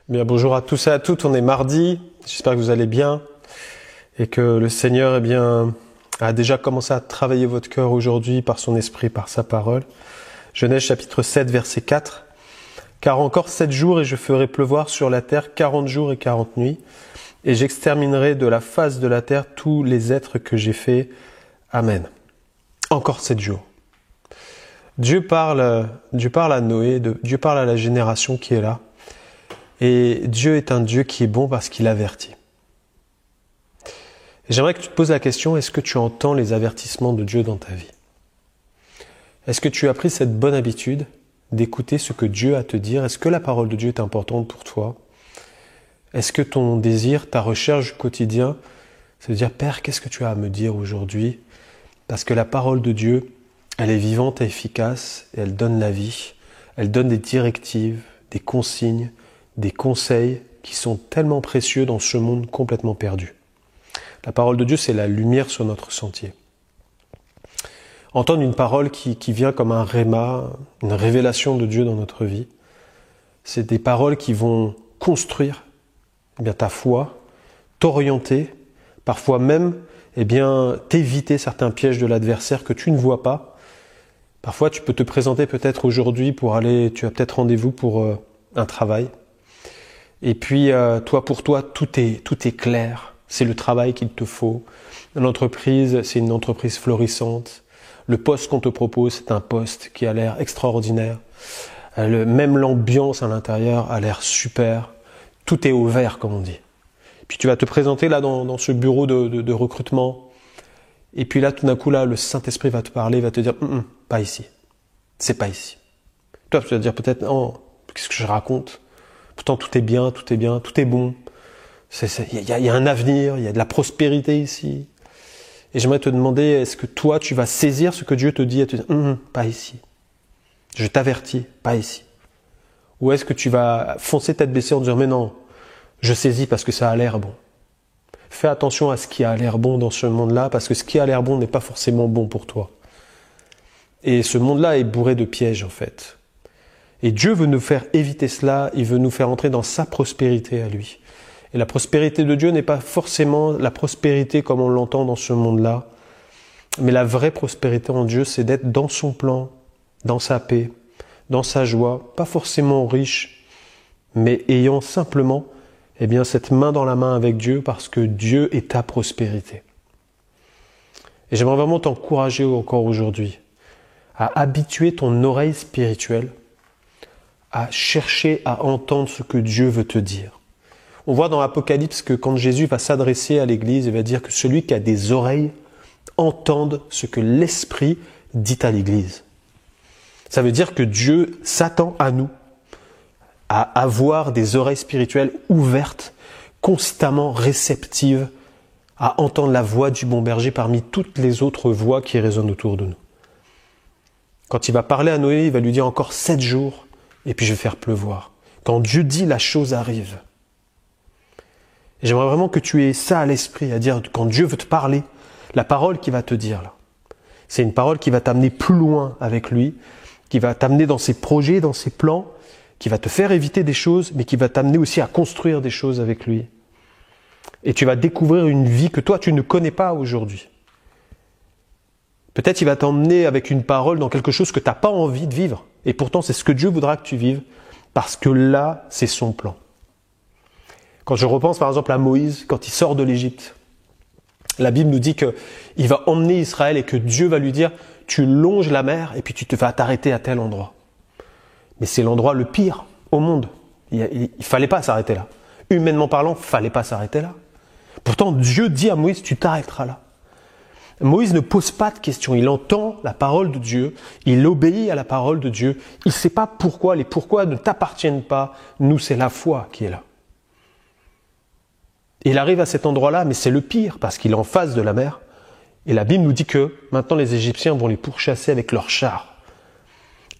Bien, bonjour à tous et à toutes, on est mardi, j'espère que vous allez bien et que le Seigneur a déjà commencé à travailler votre cœur aujourd'hui par son esprit, par sa parole. Genèse chapitre 7, verset 4. « Car encore 7 jours et je ferai pleuvoir sur la terre 40 jours et 40 nuits, et j'exterminerai de la face de la terre tous les êtres que j'ai faits. Amen. » Encore 7 jours. Dieu parle à Noé, Dieu parle à la génération qui est là. Et Dieu est un Dieu qui est bon parce qu'il avertit. Et j'aimerais que tu te poses la question, est-ce que tu entends les avertissements de Dieu dans ta vie? Est-ce que tu as pris cette bonne habitude d'écouter ce que Dieu a à te dire? Est-ce que la parole de Dieu est importante pour toi? Est-ce que ton désir, ta recherche quotidien, c'est de dire, Père, qu'est-ce que tu as à me dire aujourd'hui? Parce que la parole de Dieu, elle est vivante et efficace, et elle donne la vie, elle donne des directives, des consignes, des conseils qui sont tellement précieux dans ce monde complètement perdu. La parole de Dieu, c'est la lumière sur notre sentier. Entendre une parole qui vient comme un réma, une révélation de Dieu dans notre vie, c'est des paroles qui vont construire ta foi, t'orienter, parfois même t'éviter certains pièges de l'adversaire que tu ne vois pas. Parfois, tu peux te présenter peut-être aujourd'hui tu as peut-être rendez-vous pour un travail. Et puis, pour toi, tout est clair. C'est le travail qu'il te faut. L'entreprise, c'est une entreprise florissante. Le poste qu'on te propose, c'est un poste qui a l'air extraordinaire. Même l'ambiance à l'intérieur a l'air super. Tout est au vert, comme on dit. Puis tu vas te présenter là dans ce bureau de recrutement. Et puis là, tout d'un coup, là, le Saint-Esprit va te parler, va te dire « pas ici. C'est pas ici. » Toi, tu vas te dire peut-être « non, qu'est-ce que je raconte ? Pourtant, tout est bien, tout est bon. Il y a un avenir, il y a de la prospérité ici. » Et j'aimerais te demander, est-ce que toi, tu vas saisir ce que Dieu te dit et te dire « pas ici. Je t'avertis, pas ici. » Ou est-ce que tu vas foncer tête baissée en disant « mais non, je saisis parce que ça a l'air bon. » Fais attention à ce qui a l'air bon dans ce monde-là, parce que ce qui a l'air bon n'est pas forcément bon pour toi. Et ce monde-là est bourré de pièges, en fait. Et Dieu veut nous faire éviter cela, il veut nous faire entrer dans sa prospérité à lui. Et la prospérité de Dieu n'est pas forcément la prospérité comme on l'entend dans ce monde-là, mais la vraie prospérité en Dieu, c'est d'être dans son plan, dans sa paix, dans sa joie, pas forcément riche, mais ayant simplement cette main dans la main avec Dieu, parce que Dieu est ta prospérité. Et j'aimerais vraiment t'encourager encore aujourd'hui à habituer ton oreille spirituelle à chercher à entendre ce que Dieu veut te dire. On voit dans l'Apocalypse que quand Jésus va s'adresser à l'Église, il va dire que celui qui a des oreilles entende ce que l'Esprit dit à l'Église. Ça veut dire que Dieu s'attend à nous, à avoir des oreilles spirituelles ouvertes, constamment réceptives, à entendre la voix du bon berger parmi toutes les autres voix qui résonnent autour de nous. Quand il va parler à Noé, il va lui dire encore 7 jours, et puis je vais faire pleuvoir. Quand Dieu dit, la chose arrive. Et j'aimerais vraiment que tu aies ça à l'esprit, à dire quand Dieu veut te parler, la parole qu'il va te dire là, c'est une parole qui va t'amener plus loin avec lui, qui va t'amener dans ses projets, dans ses plans, qui va te faire éviter des choses, mais qui va t'amener aussi à construire des choses avec lui. Et tu vas découvrir une vie que toi, tu ne connais pas aujourd'hui. Peut-être il va t'emmener avec une parole dans quelque chose que tu n'as pas envie de vivre. Et pourtant, c'est ce que Dieu voudra que tu vives, parce que là, c'est son plan. Quand je repense par exemple à Moïse, quand il sort de l'Égypte, la Bible nous dit qu'il va emmener Israël et que Dieu va lui dire « tu longes la mer et puis tu vas t'arrêter à tel endroit ». Mais c'est l'endroit le pire au monde. Il fallait pas s'arrêter là. Humainement parlant, il fallait pas s'arrêter là. Pourtant, Dieu dit à Moïse, tu t'arrêteras là. Moïse ne pose pas de questions. Il entend la parole de Dieu. Il obéit à la parole de Dieu. Il ne sait pas pourquoi. Les pourquoi ne t'appartiennent pas. Nous, c'est la foi qui est là. Et il arrive à cet endroit-là, mais c'est le pire parce qu'il est en face de la mer. Et la Bible nous dit que maintenant, les Égyptiens vont les pourchasser avec leurs chars.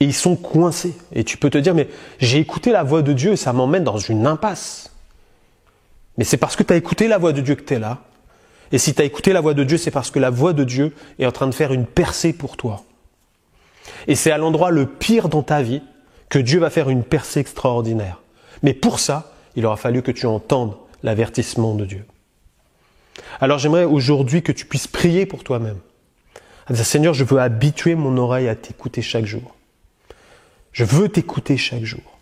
Et ils sont coincés. Et tu peux te dire, mais j'ai écouté la voix de Dieu et ça m'emmène dans une impasse. Mais c'est parce que tu as écouté la voix de Dieu que tu es là. Et si tu as écouté la voix de Dieu, c'est parce que la voix de Dieu est en train de faire une percée pour toi. Et c'est à l'endroit le pire dans ta vie que Dieu va faire une percée extraordinaire. Mais pour ça, il aura fallu que tu entendes l'avertissement de Dieu. Alors j'aimerais aujourd'hui que tu puisses prier pour toi-même. Seigneur, je veux habituer mon oreille à t'écouter chaque jour. Je veux t'écouter chaque jour.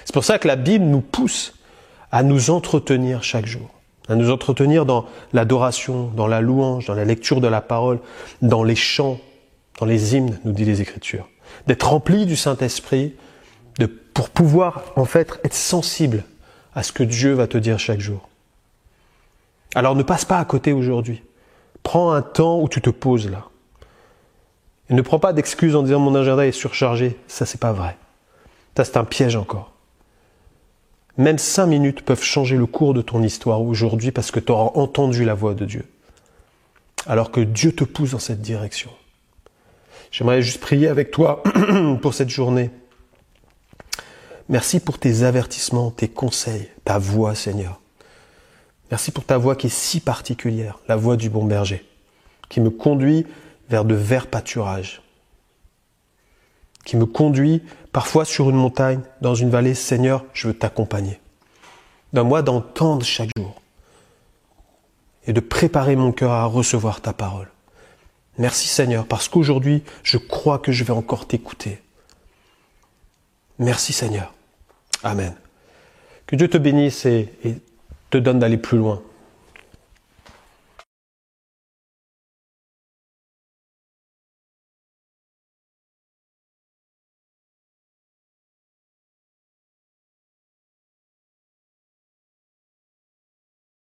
C'est pour ça que la Bible nous pousse à nous entretenir chaque jour. À nous entretenir dans l'adoration, dans la louange, dans la lecture de la parole, dans les chants, dans les hymnes, nous dit les Écritures. D'être rempli du Saint-Esprit, pour pouvoir en fait être sensible à ce que Dieu va te dire chaque jour. Alors ne passe pas à côté aujourd'hui. Prends un temps où tu te poses là. Et ne prends pas d'excuses en disant mon agenda est surchargé. Ça, c'est pas vrai. Ça, c'est un piège encore. Même 5 minutes peuvent changer le cours de ton histoire aujourd'hui parce que tu auras entendu la voix de Dieu. Alors que Dieu te pousse dans cette direction. J'aimerais juste prier avec toi pour cette journée. Merci pour tes avertissements, tes conseils, ta voix, Seigneur. Merci pour ta voix qui est si particulière, la voix du bon berger, qui me conduit vers de verts pâturages, qui me conduit parfois sur une montagne, dans une vallée. Seigneur, je veux t'accompagner. Donne-moi d'entendre chaque jour et de préparer mon cœur à recevoir ta parole. Merci Seigneur, parce qu'aujourd'hui, je crois que je vais encore t'écouter. Merci Seigneur. Amen. Que Dieu te bénisse et te donne d'aller plus loin